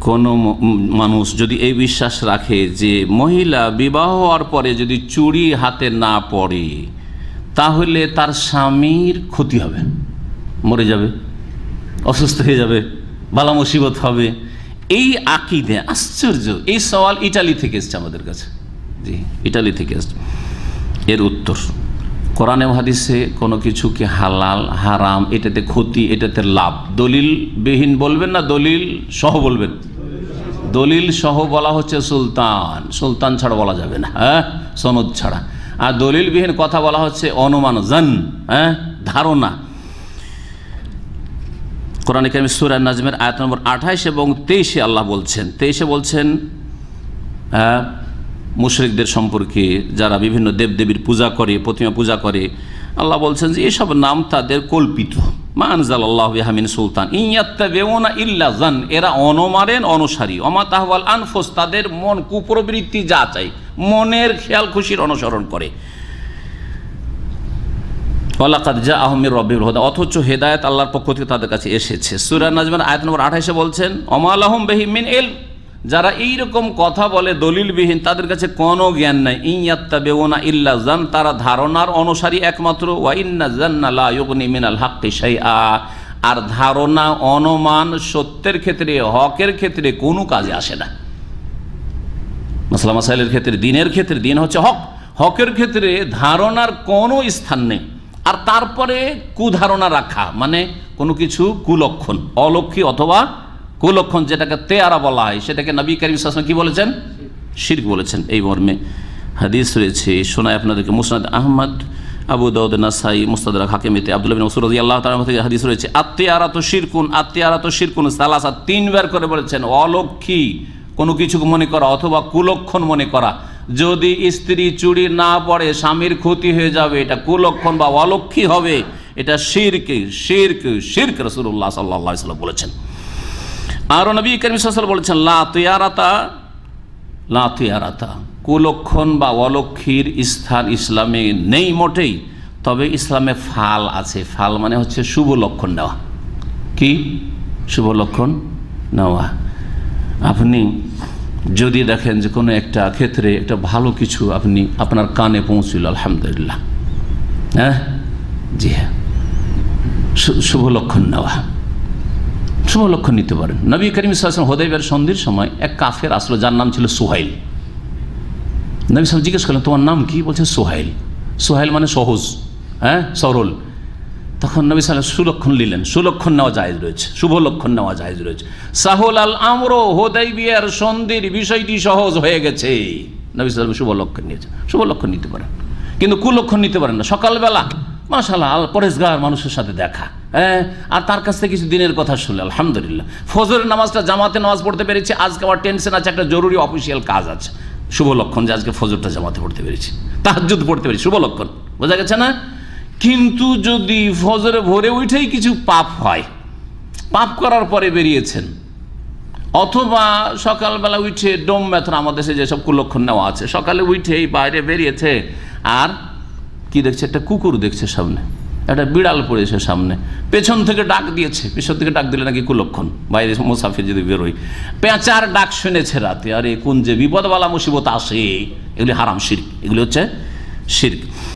কোনো মানুষ যদি এই বিশ্বাস রাখে যে মহিলা বিবাহ হওয়ার পরে যদি চুড়ি হাতে না পড়ে তাহলে তার স্বামীর ক্ষতি হবে, মরে যাবে, অসুস্থ হয়ে যাবে, বালা মুসিবত হবে, এই আকিদে আশ্চর্য। এই সওয়াল ইটালি থেকে এসছে আমাদের কাছে, জি ইটালি থেকে এসছে। এর উত্তর, কোরআনে হাদিসে কোনো কিছুকে হালাল হারাম, এটাতে ক্ষতি এটাতে লাভ, দলিলবিহীন বলবেন না দলিল সহ বলবেন? দলিল সহ বলা হচ্ছে সুলতান, সুলতান ছাড়া বলা যাবে না, হ্যাঁ সনদ ছাড়া। আর দলিলবিহীন কথা বলা হচ্ছে অনুমান, জান, হ্যাঁ ধারণা। কোরআনে কারিম সূরা নাজমের আয়াত নম্বর 28 এবং 23 আল্লাহ বলছেন, 23 বলছেন মুশরিকদের সম্পর্কে, যারা বিভিন্ন দেবদেবীর পূজা করে, প্রতিমা পূজা করে। আল্লাহ বলছেন যে এসব নাম তাদের কল্পিত, মা আনজালাল্লাহু বিহা মিন সুলতান ইন ইয়াত্তাবিউনা ইল্লা যান, এরা অনুমানের অনুসারী, ওমা তাহওয়াল আনফুস, তাদের মন কুপ্রবৃত্তি যা চাই মনের খেয়াল খুশির অনুসরণ করে। ওয়ালাকাদ জাআহুম মির রাব্বিহিল হুদা, অথচ হেদায়েত আল্লাহর পক্ষ থেকে তাদের কাছে এসেছে। সূরা নাজমের আয়াত নম্বর 28 বলছেন ওমা লাহুম বিহি মিন ইলম, যারা এইরকম কথা বলে দলিলবিহীন, তাদের কাছে কোনো জ্ঞান নাই। ইন ইয়াত্তাবিউনা ইল্লা যান, তারা ধারণার অনুসারী একমাত্র। ওয়া ইন্না যান্না লা ইউগনি মিনাল হাক্কি শাইআ, আর ধারণা অনুমান সত্যের ক্ষেত্রে হকের ক্ষেত্রে কোনো কাজে আসে না। মাসলা মাসাইলের ক্ষেত্রে, দিনের ক্ষেত্রে, দিন হচ্ছে হক, হকের ক্ষেত্রে ধারণার কোনো স্থান নেই। আর তারপরে কুধারণা রাখা মানে কোনো কিছু কুলক্ষণ, অলক্ষী অথবা কুলক্ষণ, যেটাকে তেয়ারা বলা হয়, সেটাকে নবী করিম সাল্লাল্লাহু আলাইহি ওয়াসাল্লাম কি বলেছেন? শিরক বলেছেন। এই মর্মে হাদিস রয়েছে, শোনায় আপনাদেরকে। মুসনাদ আহমদ, আবু দাউদ, নাসাই, মুস্তাদরাক হাকিমিতে আব্দুল্লাহ বিন মাসউদ রাদিয়াল্লাহু তাআলা থেকে হাদিস রয়েছে, আত-তিয়ারাতু শিরকুন, আত-তিয়ারাতু শিরকুন সালাসা, 3 বার করে বলেছেন। অলক্ষী কোনো কিছু মনে করা অথবা কুলক্ষণ মনে করা, যদি স্ত্রী চুড়ি না পড়ে স্বামীর ক্ষতি হয়ে যাবে, এটা কুলক্ষণ বা অলক্ষী হবে, এটা শিরক, শিরক, শিরক রাসূলুল্লাহ সাল্লাল্লাহু আলাইহি ওয়াসাল্লাম বলেছেন। আর নবী করিম সাল্লাল্লাহু আলাইহি ওয়াসাল্লাম বলেছেন লা তিয়ারাতা, লা তিয়ারাতা, কুলক্ষণ বা অলক্ষীর স্থান ইসলামে নেই মোটেই। তবে ইসলামে ফাল আছে, ফাল মানে হচ্ছে শুভ লক্ষণ নেওয়া। কি শুভ লক্ষণ নেওয়া? আপনি যদি দেখেন যে কোনো একটা ক্ষেত্রে একটা ভালো কিছু আপনি আপনার কানে পৌঁছল, আলহামদুলিল্লাহ, হ্যাঁ জি হ্যাঁ, শুভ লক্ষণ নেওয়া, শুভ লক্ষণ নিতে পারেন। নবী করিম সাল্লাল্লাহু আলাইহি ওয়াসাল্লাম হুদায়বিয়ার সন্ধির সময় এক কাফের আসলো, যার নাম ছিল সুহাইল। নবী সাল্লাল্লাহু আলাইহি ওয়াসাল্লাম জিজ্ঞেস করলেন তোমার নাম কি? বলছে সুহাইল। সুহাইল মানে সহজ, হ্যাঁ সরল। তখন নবী সাল্লাল্লাহু আলাইহি ওয়াসাল্লাম সুলক্ষণ নিলেন, সুলক্ষণ নেওয়া জায়েজ রয়েছে, শুভ লক্ষণ নেওয়া জায়েজ রয়েছে। সাহুল আল আমর, হুদায়বিয়ার সন্ধির বিষয়টি সহজ হয়ে গেছে, নবী সাল্লাল্লাহু আলাইহি ওয়াসাল্লাম শুভ লক্ষণ নিয়েছে। শুভ লক্ষণ নিতে পারেন, কিন্তু কুলক্ষণ নিতে পারেন না। সকালবেলা মাশাআল্লাহ পরেশগার মানুষের সাথে দেখা, হ্যাঁ, আর তার কাছ থেকে কিছু দিনের কথা শুনলে আলহামদুলিল্লাহ। ফজরের নামাজটা জামাতে নামাজ পড়তে পেরেছি, আজকে আমার টেনশন আছে, একটা জরুরি অফিসিয়াল কাজ আছে, শুভ লক্ষণ যে আজকে ফজরটা জামাতে পড়তে পেরেছি, তাহাজ্জুদ পড়তে পেরেছি, শুভ লক্ষণ। বোঝা গেছে না? কিন্তু যদি ফজরে ভোরে উঠেই কিছু পাপ হয়, পাপ করার পরে বেরিয়েছেন, অথবা সকালবেলা উঠে ডোম ব্যথা, আমাদের দেশে যেসব কুলক্ষণ নেওয়া আছে, সকালে উঠেই বাইরে বেরিয়েছে আর কি দেখছে? একটা কুকুর দেখছে সামনে, একটা বিড়াল পড়েছে সামনে, পেছন থেকে ডাক দিয়েছে। পেছন থেকে ডাক দিলে নাকি কুলক্ষণ, বাইরে মুসাফির যদি বেরোয়। পেঁচার ডাক শুনেছে রাতে, আরে কোন যে বিপদবালা মুসিবত আসে, এগুলি হারাম শিরক, এগুলি হচ্ছে শিরক।